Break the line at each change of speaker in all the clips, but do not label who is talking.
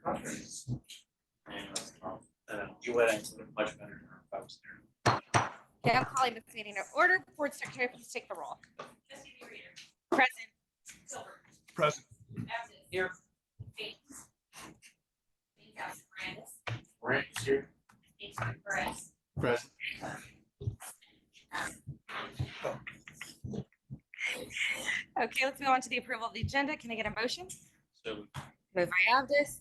conference. And you went into it much better than I was there.
Okay, I'm calling this meeting to order. Board Secretary, please take the roll. Present. Silver.
Present.
Absent.
Here.
Bates.
Rank is here.
Perez.
Present.
Okay, let's move on to the approval of the agenda. Can I get a motion?
So
Moved by Abdus,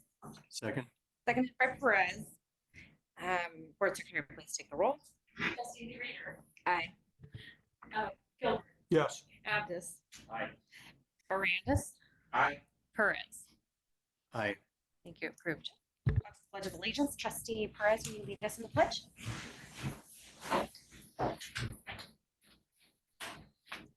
Second.
seconded by Perez. Board Secretary, please take the roll. Trustee Reader. Aye. Gilbert.
Yes.
Abdus.
aye.
Arandis.
Aye.
Perez.
Aye.
Thank you. Approved. Pledge of Allegiance. Trustee Perez, will you lead us in the pledge?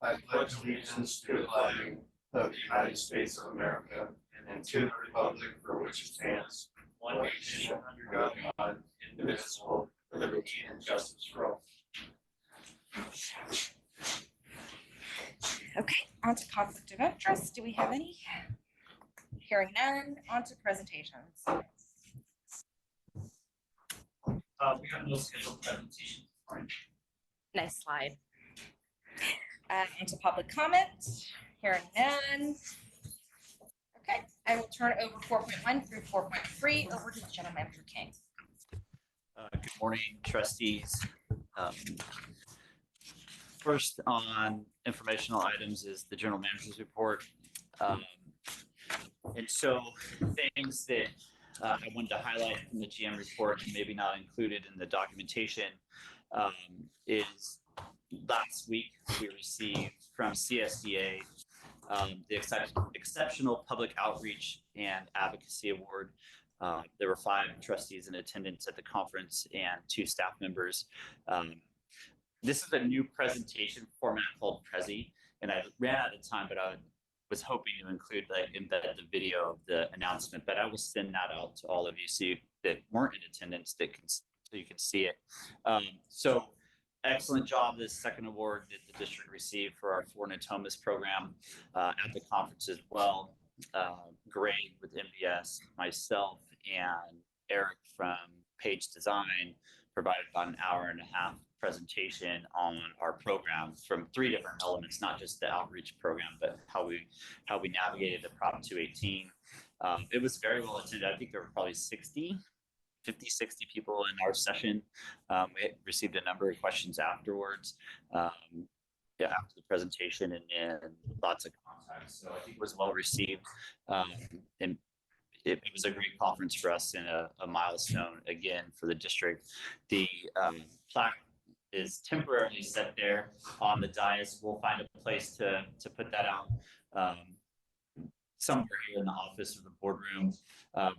I pledge allegiance to the flag of the United States of America and to the republic for which it stands, one nation under God, indivisible, with liberty and justice for all.
Okay, on to conflict of interest. Do we have any? Hearing none, on to presentations.
We have no scheduled presentation.
Nice slide. On to public comment. Hearing none. Okay, I will turn over 4.1 through 4.3 over to the General Manager King.
Good morning, trustees. First on informational items is the general manager's report. And so things that I wanted to highlight from the GM report, maybe not included in the documentation, is last week we received from CSDA the Exceptional Public Outreach and Advocacy Award. There were 5 trustees in attendance at the conference and 2 staff members. This is a new presentation format called Prezi, and I ran out of time, but I was hoping to embed the video of the announcement, but I will send that out to all of you that weren't in attendance so you can see it. So excellent job, this second award that the district received for our 4 Natomas program at the conference as well. Greg with MBS, myself, and Eric from Page Design provided about an hour-and-a-half presentation on our program from 3 different elements, not just the outreach program, but how we navigated the Prop 218. It was very well attended. I think there were probably 60 people in our session. We received a number of questions afterwards, after the presentation, and lots of contacts. So I think it was well received. And it was a great conference for us and a milestone again for the district. The plaque is temporarily set there on the dais. We'll find a place to put that out somewhere here in the office or the boardroom.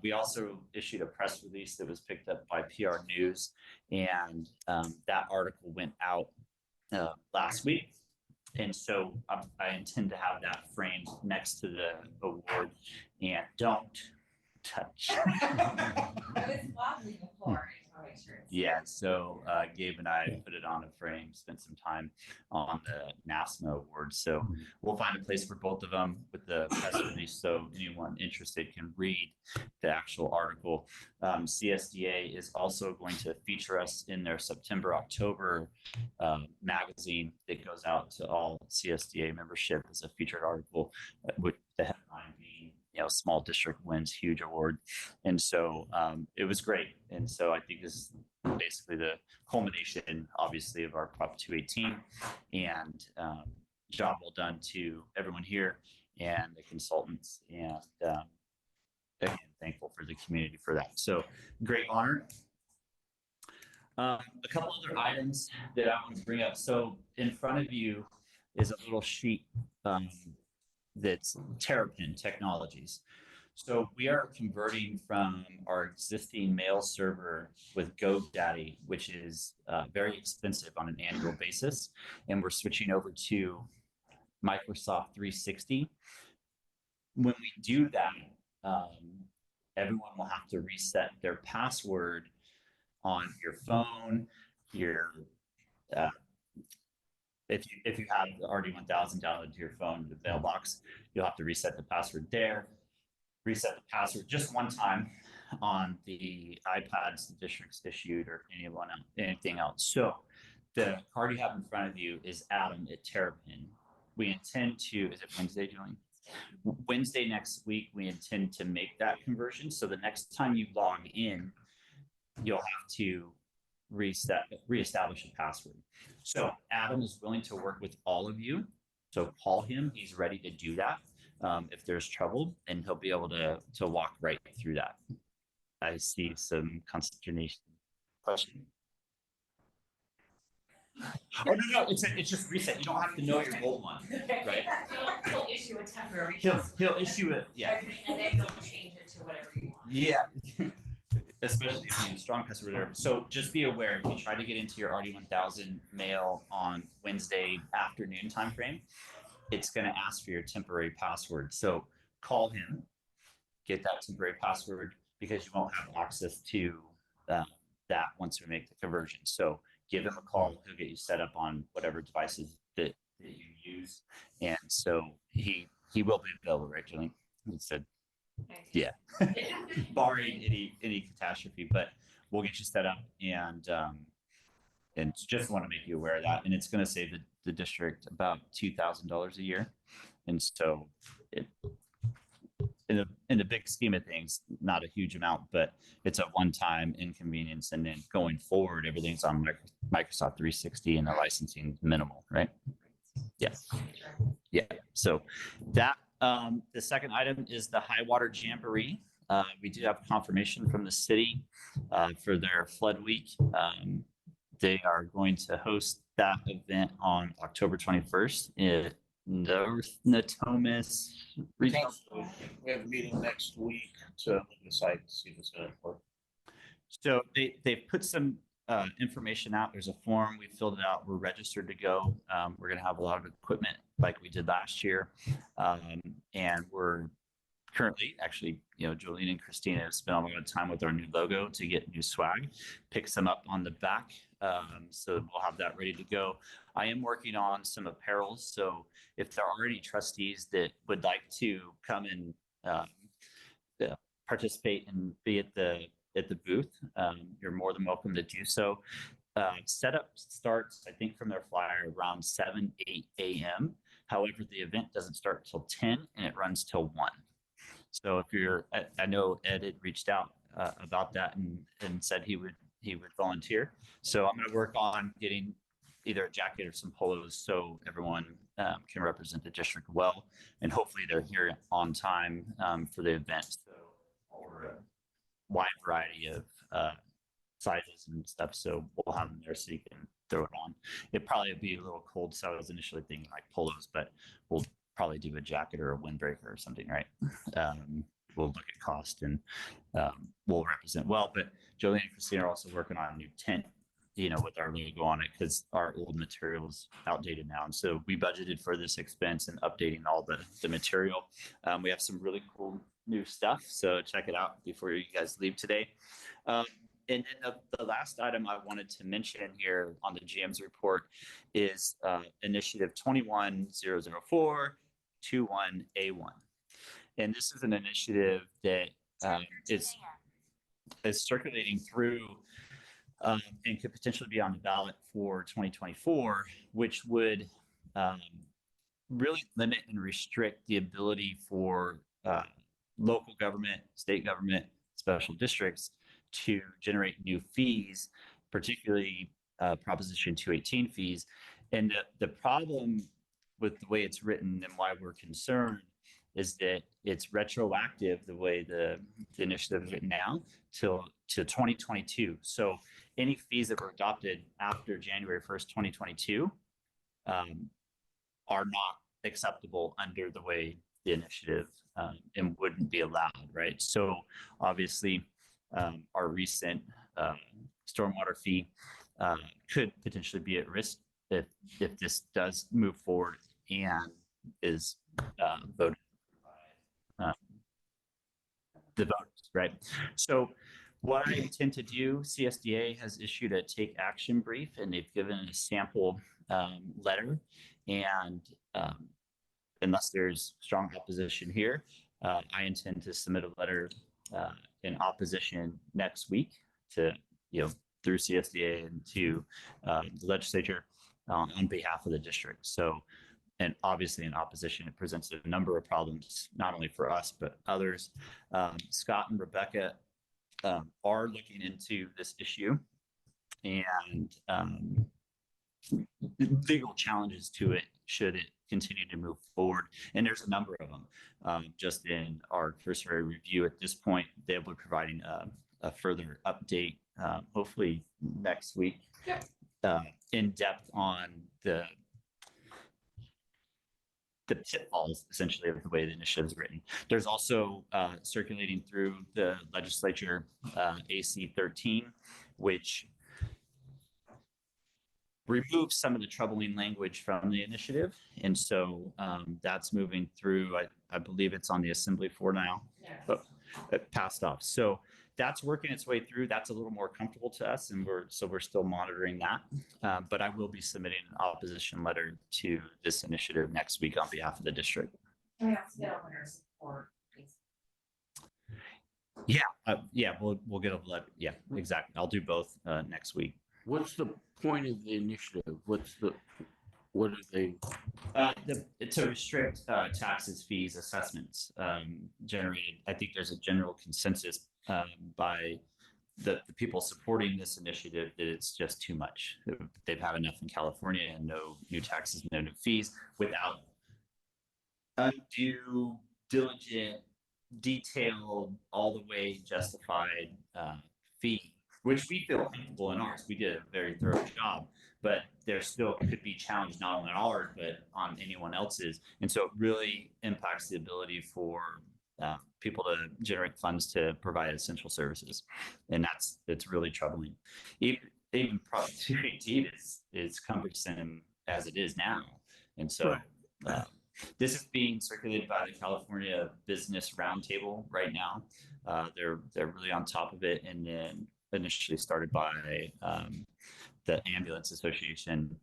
We also issued a press release that was picked up by PR News, and that article went out last week. And so I intend to have that framed next to the award, and don't touch. Yeah, so Gabe and I put it on a frame, spent some time on the NASMA award. So we'll find a place for both of them with the press release so anyone interested can read the actual article. CSDA is also going to feature us in their September-October magazine that goes out to all CSDA membership as a featured article, with the headline being, small district wins huge award. And so it was great. And so I think this is basically the culmination, obviously, of our Prop 218, and job well done to everyone here and the consultants, and again, thankful for the community for that. So great honor. A couple other items that I want to bring up. So in front of you is a little sheet that's Terrapin Technologies. So we are converting from our existing mail server with GoDaddy, which is very expensive on an annual basis, and we're switching over to Microsoft 360. When we do that, everyone will have to reset their password on your phone, if you have the RD1000 downloaded to your phone, the mailbox, you'll have to reset the password there. Reset the password just one time. on the iPads the district's issued or anything else. So the card you have in front of you is Adam at Terrapin. We intend to, is it Wednesday, Julian? Wednesday next week, we intend to make that conversion. So the next time you log in, you'll have to reestablish a password. So Adam is willing to work with all of you. So call him. He's ready to do that. If there's trouble, and he'll be able to walk right through that. I see some consternation. Question. Oh no, it's just reset. You don't have to know your old one, right?
He'll issue a temporary.
He'll issue it, yeah.
And then you'll change it to whatever you want.
Yeah. Especially if you need strong customer reserve. So just be aware, if you try to get into your RD1000 mail on Wednesday afternoon timeframe, it's going to ask for your temporary password. So call him, get that temporary password, because you won't have access to that once we make the conversion. So give him a call. He'll get you set up on whatever devices that you use. And so he will be available, right, Julie? He said, yeah, barring any catastrophe, but we'll get you set up and just want to make you aware of that. And it's going to save the district about $2,000 a year. And so in the big scheme of things, not a huge amount, but it's a one-time inconvenience. And then going forward, everything's on Microsoft 360 and the licensing minimal, right? Yeah. Yeah. So that, the second item is the High Water Jamboree. We do have confirmation from the city for their flood week. They are going to host that event on October 21st in North Natomas Regional.
We have a meeting next week to look at the site to see if it's going to work.
So they've put some information out. There's a form. We filled it out. We're registered to go. We're going to have a lot of equipment like we did last year. And we're currently, actually, Jolene and Christina have spent a lot of time with our new logo to get new swag, pick some up on the back. So we'll have that ready to go. I am working on some apparel. So if there are any trustees that would like to come and participate and be at the booth, you're more than welcome to do so. Setup starts, I think, from their flyer around 8 a.m. However, the event doesn't start till 10 and it runs till 1. So if I know Ed had reached out about that and said he would volunteer. So I'm going to work on getting either a jacket or some polos so everyone can represent the district well, and hopefully they're here on time for the event. So or a wide variety of sizes and stuff. So we'll have them there so you can throw it on. It'd probably be a little cold, so I was initially thinking like polos, but we'll probably do a jacket or a windbreaker or something, right? We'll look at cost and we'll represent well. But Jolene and Christina are also working on a new tent, with our logo on it, because our old material is outdated now. And so we budgeted for this expense and updating all the material. We have some really cool new stuff, so check it out before you guys leave today. And then the last item I wanted to mention here on the GM's report is Initiative 21004-21A1. And this is an initiative that is circulating through and could potentially be on the ballot for 2024, which would really limit and restrict the ability for local government, state government, special districts to generate new fees, particularly Proposition 218 fees. And the problem with the way it's written and why we're concerned is that it's retroactive the way the initiative is written now to 2022. So any fees that were adopted after January 1st, 2022 are not acceptable under the way the initiative and wouldn't be allowed, right? So obviously our recent stormwater fee could potentially be at risk if this does move forward and is voted by the voters, right? So what I intend to do, CSDA has issued a take action brief, and they've given a sample letter. And unless there's strong opposition here, I intend to submit a letter in opposition next week to, through CSDA and to the legislature on behalf of the district. So, and obviously in opposition, it presents a number of problems, not only for us, but others. Scott and Rebecca are looking into this issue, and legal challenges to it should it continue to move forward. And there's a number of them. Just in our cursory review at this point, they'll be providing a further update, hopefully next week, in depth on the pitfalls, essentially, of the way the initiative is written. There's also circulating through the legislature AC 13, which removes some of the troubling language from the initiative. And so that's moving through. I believe it's on the assembly floor now, but it passed off. So that's working its way through. That's a little more comfortable to us, and we're still monitoring that. But I will be submitting an opposition letter to this initiative next week on behalf of the district. Yeah, we'll get a letter. Yeah, exactly. I'll do both next week.
What's the point of the initiative? What are they?
To restrict taxes, fees, assessments generated. I think there's a general consensus by the people supporting this initiative that it's just too much. They've had enough in California, and no new taxes, no new fees, without undue, diligent, detailed, all the way justified fee, which we feel comfortable in ours. We did a very thorough job, but there still could be challenge not only on ours, but on anyone else's. And so it really impacts the ability for people to generate funds to provide essential services. And it's really troubling. Even Prop 218 is cumbersome as it is now. And so this is being circulated by the California Business Roundtable right now. They're really on top of it, and then initially started by the Ambulance Association.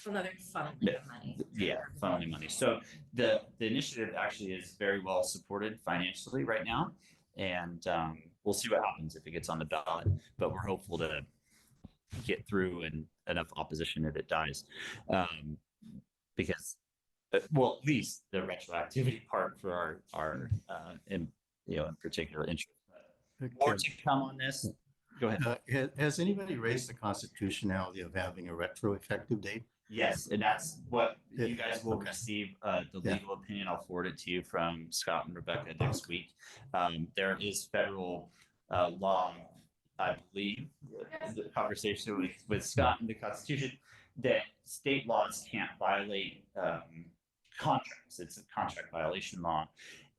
Well, no, they're funneling money.
Yeah, funneling money. So the initiative actually is very well supported financially right now, and we'll see what happens if it gets on the ballot. But we're hopeful to get through and enough opposition that it dies, because, well, at least the retroactivity part for our in particular interest. More to come on this. Go ahead.
Has anybody raised the constitutionality of having a retroactive date?
Yes, and that's what you guys will receive, the legal opinion. I'll forward it to you from Scott and Rebecca next week. There is federal law, I believe, the conversation with Scott and the Constitution, that state laws can't violate contracts. It's a contract violation law.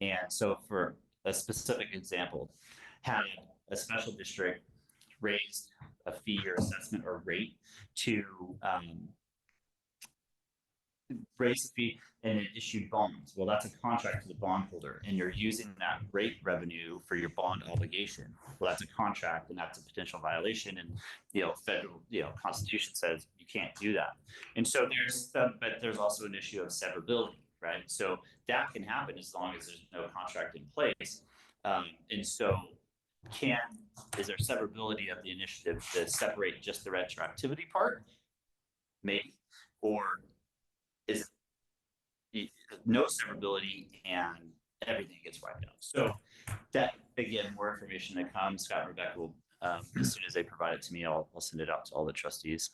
And so, for a specific example, had a special district raised a fee or assessment or rate to raise the fee, and it issued bonds. Well, that's a contract to the bondholder, and you're using that rate revenue for your bond obligation. Well, that's a contract, and that's a potential violation. And federal Constitution says you can't do that. And so but there's also an issue of severability, right? So that can happen as long as there's no contract in place. And so, is there severability of the initiative to separate just the retroactivity part? Maybe. Or is it no severability and everything gets wiped out? So that, again, more information that comes. Scott and Rebecca will, as soon as they provide it to me, I'll send it out to all the trustees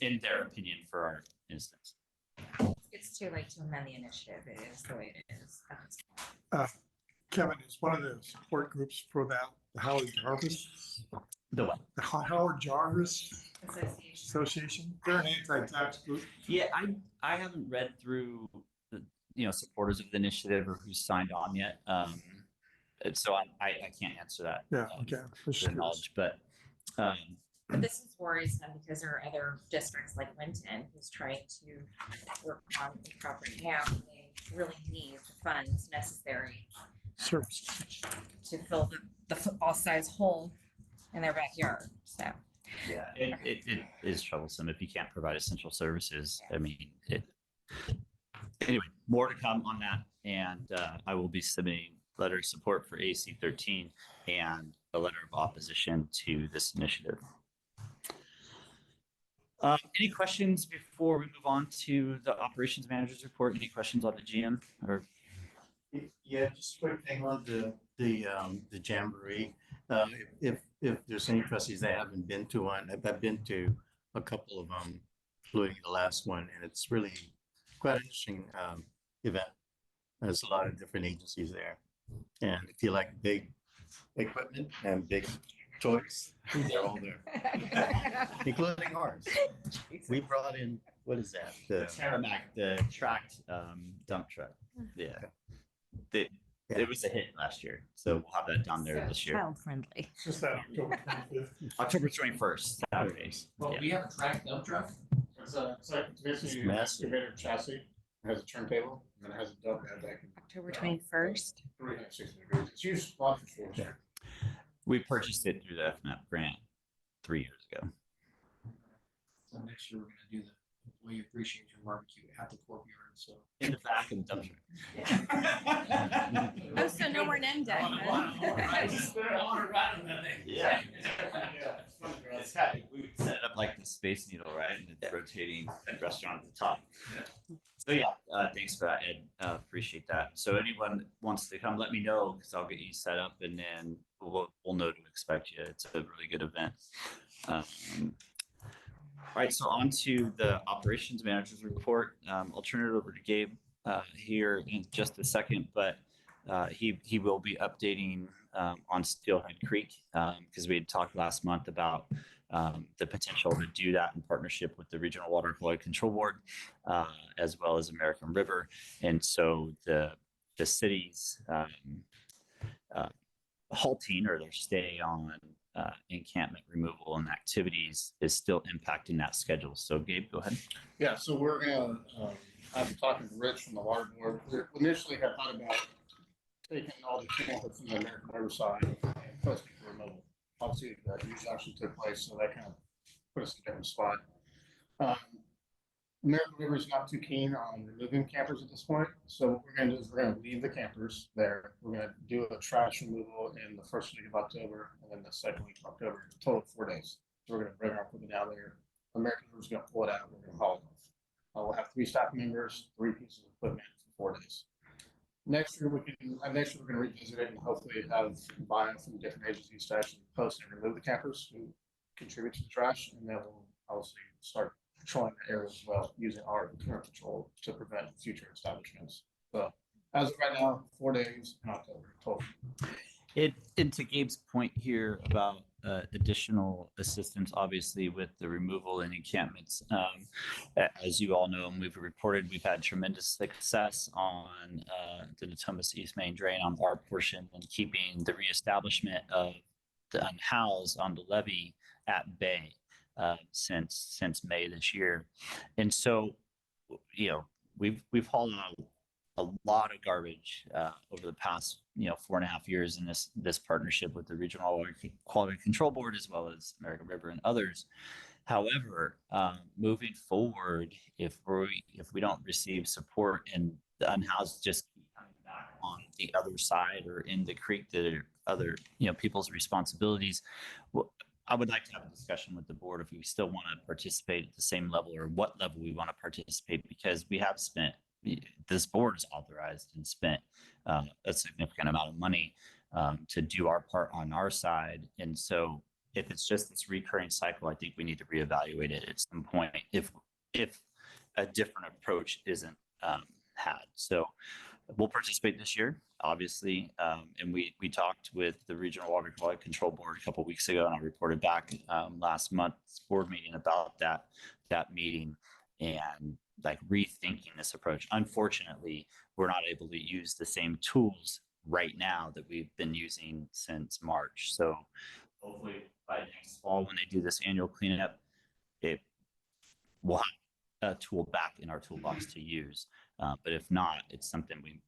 in their opinion for our instance.
It's too late to amend the initiative. It is the way it is.
Kevin, is one of the support groups for that the Howard Jarvis?
The what?
The Howard Jarvis
Association.
They're an anti-tax group.
Yeah, I haven't read through the supporters of the initiative or who's signed on yet. So I can't answer that.
Yeah, okay.
To knowledge, but
this is worrisome because there are other districts like Winton who's trying to work on the property now. They really need the funds necessary to fill the football size hole in their backyard. So
yeah, it is troublesome if you can't provide essential services. I mean, anyway, more to come on that, and I will be submitting letter of support for AC 13 and a letter of opposition to this initiative. Any questions before we move on to the operations manager's report? Any questions on the GM or?
Yeah, just a quick thing on the jamboree. If there's any trustees that haven't been to one, I've been to a couple of them, including the last one, and it's really quite an interesting event. There's a lot of different agencies there, and if you like big equipment and big toys, they're all there, including ours. We brought in, what is that?
The Tarmac, the tracked dump truck. Yeah. It was a hit last year, so we'll have that down there this year.
Child friendly.
It's just that October 25th.
October 21st, Saturdays.
Well,
Yeah.
we have a track dump truck.
It's like basically an
massive.
excavator chassis. It has a turntable and it has a dump head that can
October 21st.
360 degrees. It's used a lot for force.
Yeah.
We purchased it through the FNAP grant 3 years ago.
So next year we're gonna do the employee appreciation barbecue at the courtyard, so.
In the back of the dump truck.
Oh, so no more name day.
Yeah. It's got, we set it up like the Space Needle, right? And it's rotating restaurant at the top. So yeah, thanks for that, Ed. Appreciate that. So anyone that wants to come, let me know because I'll get you set up and then we'll know to expect you. It's a really good event. All right, so on to the operations manager's report. I'll turn it over to Gabe here in just a second, but he will be updating on Steelhead Creek because we had talked last month about the potential to do that in partnership with the Regional Water Quality Control Board as well as American River. And so the city's halting or their stay on encampment removal and activities is still impacting that schedule. So Gabe, go ahead.
Yeah, so we're gonna, I've been talking to Rich from the water board. We initially had thought about taking all the campers from the American River side and posting for removal. Obviously, that news actually took place, so that kind of put us in a different spot. American River is not too keen on removing campers at this point. So what we're gonna do is we're gonna leave the campers there. We're gonna do a trash removal in the first week of October and then the second week of October, a total of 4 days. So we're gonna bring our equipment down there. American River's gonna pull it out. We're gonna haul it off. We'll have 3 staff members, 3 pieces of equipment for 4 days. Next year, we're gonna revisit it and hopefully have buy-in from different agencies to actually post and remove the campers who contribute to the trash. And then we'll obviously start patrolling the area as well, using our current patrol to prevent future establishments. So as of right now, 4 days in October total.
And to Gabe's point here about additional assistance, obviously with the removal and encampments, as you all know, and we've reported, we've had tremendous success on the Natomas East Main Drain on our portion and keeping the reestablishment of the unhoused on the levee at bay since May this year. And so, you know, we've hauled out a lot of garbage over the past 4.5 years in this partnership with the Regional Water Quality Control Board as well as American River and others. However, moving forward, if we don't receive support and the unhoused just keep coming back on the other side or in the creek that are other people's responsibilities, well, I would like to have a discussion with the board if we still want to participate at the same level or what level we want to participate, because we have spent, this board has authorized and spent a significant amount of money to do our part on our side. And so if it's just this recurring cycle, I think we need to reevaluate it at some point if a different approach isn't had. So we'll participate this year, obviously. And we talked with the Regional Water Quality Control Board a couple of weeks ago, and I reported back last month's board meeting about that meeting and like rethinking this approach. Unfortunately, we're not able to use the same tools right now that we've been using since March. So hopefully by next fall, when they do this annual cleanup, it will have a tool back in our toolbox to use. But if not, it's something we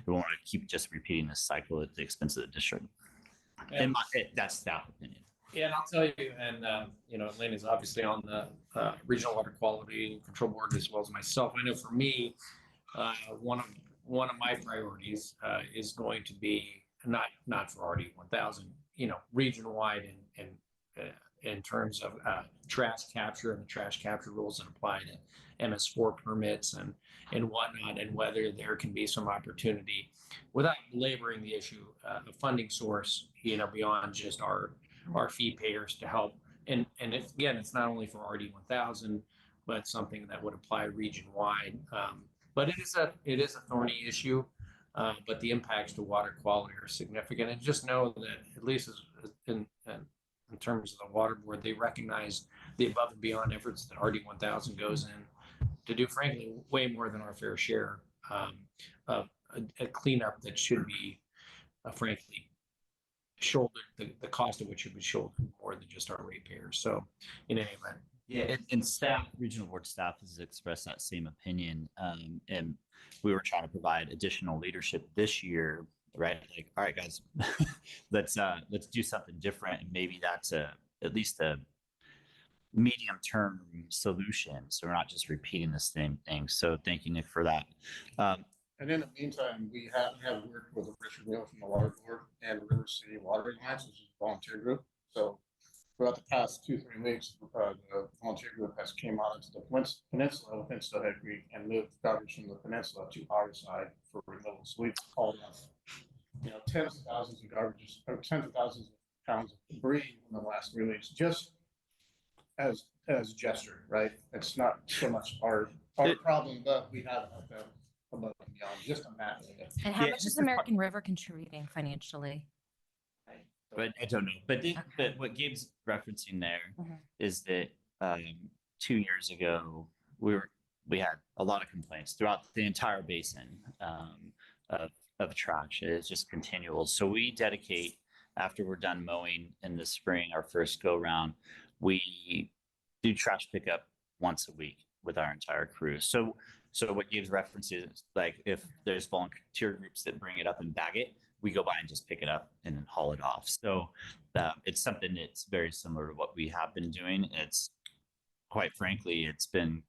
want to keep just repeating this cycle at the expense of the district. And that's staff opinion.
Yeah, and I'll tell you, and Lynn is obviously on the Regional Water Quality Control Board as well as myself. I know for me, one
one of my priorities is going to be not for RD 1000, region wide and in terms of trash capture and the trash capture rules that apply to MS4 permits and whatnot, and whether there can be some opportunity without belaboring the issue, a funding source, beyond just our fee payers to help. And again, it's not only for RD 1000, but something that would apply region wide. But it is a thorny issue, but the impacts to water quality are significant. And just know that at least in terms of the water board, they recognize the above and beyond efforts that RD 1000 goes in to do, frankly, way more than our fair share of a cleanup that should be, frankly, shouldered, the cost of which should be shouldered more than just our ratepayers. So in any event.
Yeah, and staff, regional board staff has expressed that same opinion. And we were trying to provide additional leadership this year, right? Like, all right, guys, let's do something different. And maybe that's at least a medium-term solution. So we're not just repeating the same thing. So thank you, Nick, for that.
And in the meantime, we have worked with Richard Neal from the Water Board and River City Water Alliance, which is a volunteer group. So throughout the past 2-3 weeks, the volunteer group has came out into the peninsula within Stonehead Creek and moved garbage from the peninsula to our side for removal. So we've hauled off, tens of thousands of garbage, or tens of thousands of pounds of debris in the last 3 weeks, just as gesture, right? It's not so much our problem, but we have that above and beyond, just on that.
And how much is American River contributing financially?
But I don't know. But what Gabe's referencing there is that 2 years ago we had a lot of complaints throughout the entire basin of trash. It's just continual. So we dedicate, after we're done mowing in the spring, our first go round, we do trash pickup once a week with our entire crew. So what Gabe's referencing is, like, if there's volunteer groups that bring it up and bag it, we go by and just pick it up and then haul it off. So it's something that's very similar to what we have been doing. It's, quite frankly, it's been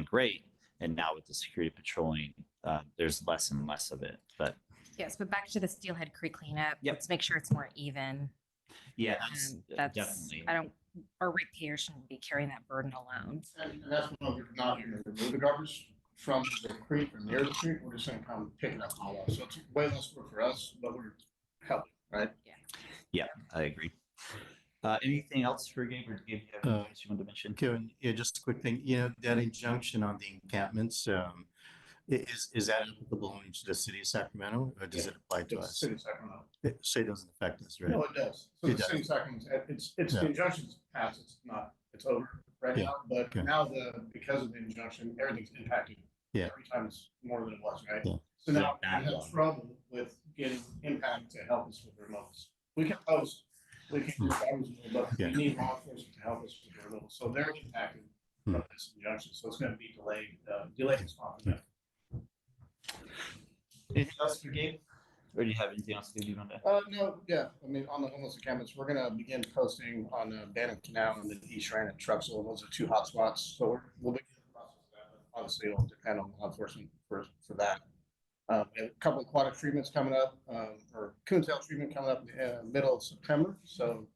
great. And now with the security patrolling, there's less and less of it. But
yes, but back to the Steelhead Creek cleanup.
Yep.
Let's make sure it's more even.
yeah, that's definitely.
Our ratepayers shouldn't be carrying that burden alone.
And that's why we're not going to remove the garbage from the creek or near the creek. We're just going to come pick it up and haul off. So it's way less work for us, but we're helping, right?
Yeah, I agree. Anything else for Gabe, or Gabe, you have anything else you want to mention?
Kevin, just a quick thing, that injunction on the encampments, is that applicable only to the city of Sacramento, or does it apply to us?
City of Sacramento.
It doesn't affect us, right?
No, it does. So
It
the city of Sacramento, it's the injunction's passed. It's over right now. But
Okay.
now because of the injunction, everything's impacted.
Yeah.
Every time it's more than it was, right?
Yeah.
So now we
Backlog.
have trouble with getting impact to help us with the removals. We can post, we can do garbage removal, but we need law enforcement to help us with the removal. So they're impacted from this injunction. So it's going to be delayed response.
Yeah.
Anything else for Gabe? Or do you have anything else to do on that?
No, yeah. I mean, on the homeless encampments, we're gonna begin posting on Bannon Canal and the East Rand and Truxell. Those are 2 hot spots. So we'll begin the process of that. But obviously, it'll depend on law enforcement for that. We have a couple of aquatic treatments coming up, or coontail treatment coming up in the middle of September. So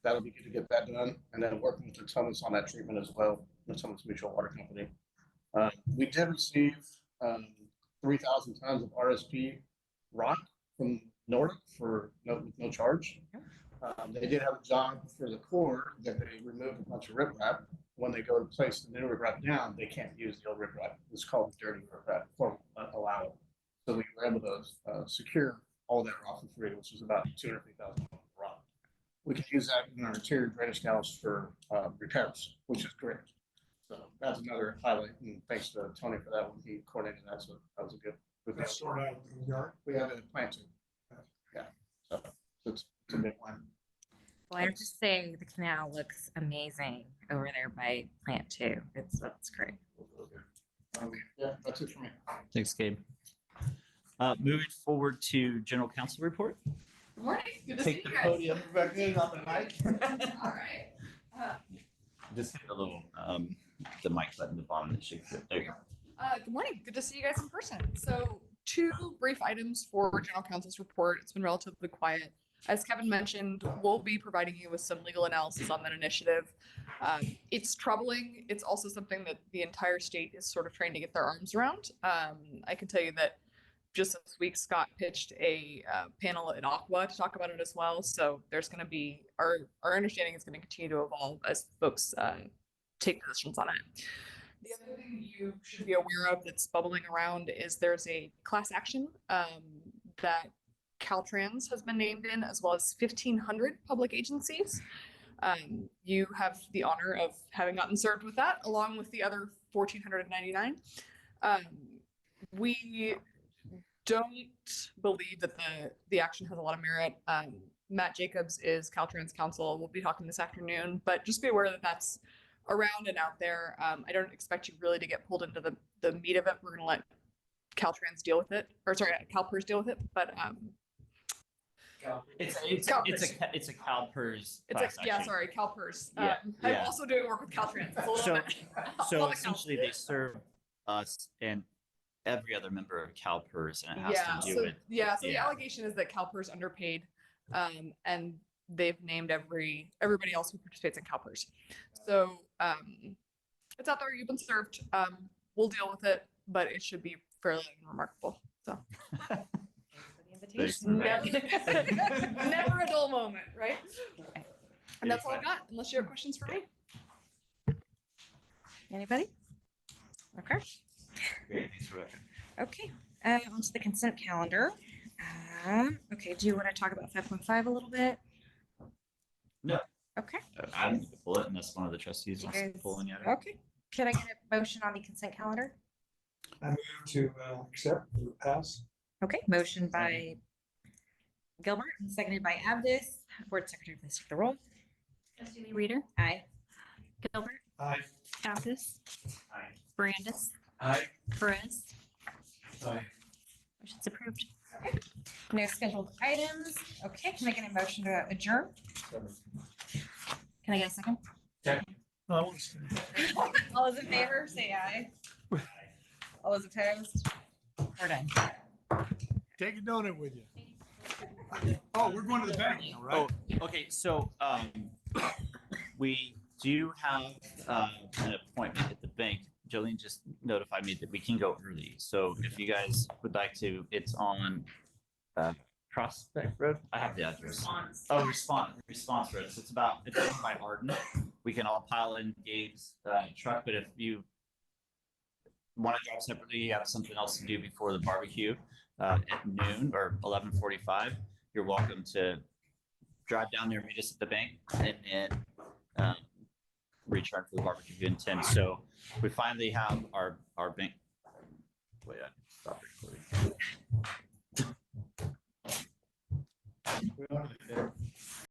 that'll be good to get that done. And then working with the Thomas on that treatment as well, the Thomas Mutual Water Company. We did receive 3,000 tons of RSP rock from Nordic with no charge. They did have a job for the Corps that they removed a bunch of riprap. When they go to place the new riprap down, they can't use the old riprap. It's called dirty riprap, or allow it. So we were able to secure all that rock for free, which is about 250,000 rock. We can use that in our interior drainage canals for repairs, which is great. So that's another highlight, and thanks to Tony for that one. He coordinated that, so that was a good.
That's stored out in the yard.
We have it planted. Yeah, so it's a big one.
Well, I have to say the canal looks amazing over there by Plant 2. That's great.
Yeah, that's it for me.
Thanks, Gabe. Moving forward to general counsel report.
Good morning. Good to
Take
see
the
you guys.
podium back in on the mic.
All right.
Just hit the little the mic button at the bottom that shakes it. There you go.
Good morning. Good to see you guys in person. So two brief items for general counsel's report. It's been relatively quiet. As Kevin mentioned, we'll be providing you with some legal analysis on that initiative. It's troubling. It's also something that the entire state is sort of trying to get their arms around. I can tell you that just this week, Scott pitched a panel at Aqua to talk about it as well. So there's going to be our understanding is going to continue to evolve as folks take positions on it. The other thing you should be aware of that's bubbling around is there's a class action that Caltrans has been named in, as well as 1,500 public agencies. You have the honor of having gotten served with that, along with the other 1,499. We don't believe that the action has a lot of merit. Matt Jacobs is Caltrans counsel. We'll be talking this afternoon, but just be aware that that's around and out there. I don't expect you really to get pulled into the meat of it. We're going to let Caltrans deal with it, or sorry, CalPERS deal with it. But
It's
CalPERS.
a CalPERS
It's
class
yeah,
action.
sorry, CalPERS.
Yeah,
I'm
yeah.
also doing work with Caltrans. It's a little
So-
bit-
So
Public health.
essentially, they serve us and every other member of CalPERS, and it has
Yeah,
to do
so
with
the
yeah.
allegation is that CalPERS underpaid, and they've named everybody else who participates in CalPERS. So it's out there. You've been served. We'll deal with it, but it should be fairly unremarkable. So
Thanks.
never, never a dull moment, right? And that's all I've got. Unless you have questions for me.
Anybody? Okay.
Great, thanks, Rebecca.
Okay. Onto the consent calendar. Okay. Do you want to talk about 5.5 a little bit?
No.
Okay.
I'm gonna pull it unless one of the trustees
You
wants to
guys-
pull any out.
Okay. Can I get a motion on the consent calendar?
I move to accept or pass.
Okay. Motion by Gilbert, and seconded by Abdus. Board Secretary, please take the roll.
Trustee Lee Reader,
Aye.
Gilbert,
Aye.
Countess,
Aye.
Brandis,
Aye.
Perez.
Aye.
Motion's approved.
No scheduled items. Okay. Can I get a motion to adjourn? Can I get a second? All those in favor, say aye. All those opposed? We're done.
Take a donut with you. Oh, we're going to the bank now, right?
Oh, okay, so we do have an appointment at the bank. Jolene just notified me that we can go early. So if you guys would like to, it's on Prospect Road. I have the address. Oh, Response Road. So it's over by Arden. We can all pile in Gabe's truck, but if you want to drive separately, you have something else to do before the barbecue at noon or 11:45, you're welcome to drive down there, meet us at the bank, and then return for the barbecue in 10. So we finally have our bank. Wait, I stopped recording.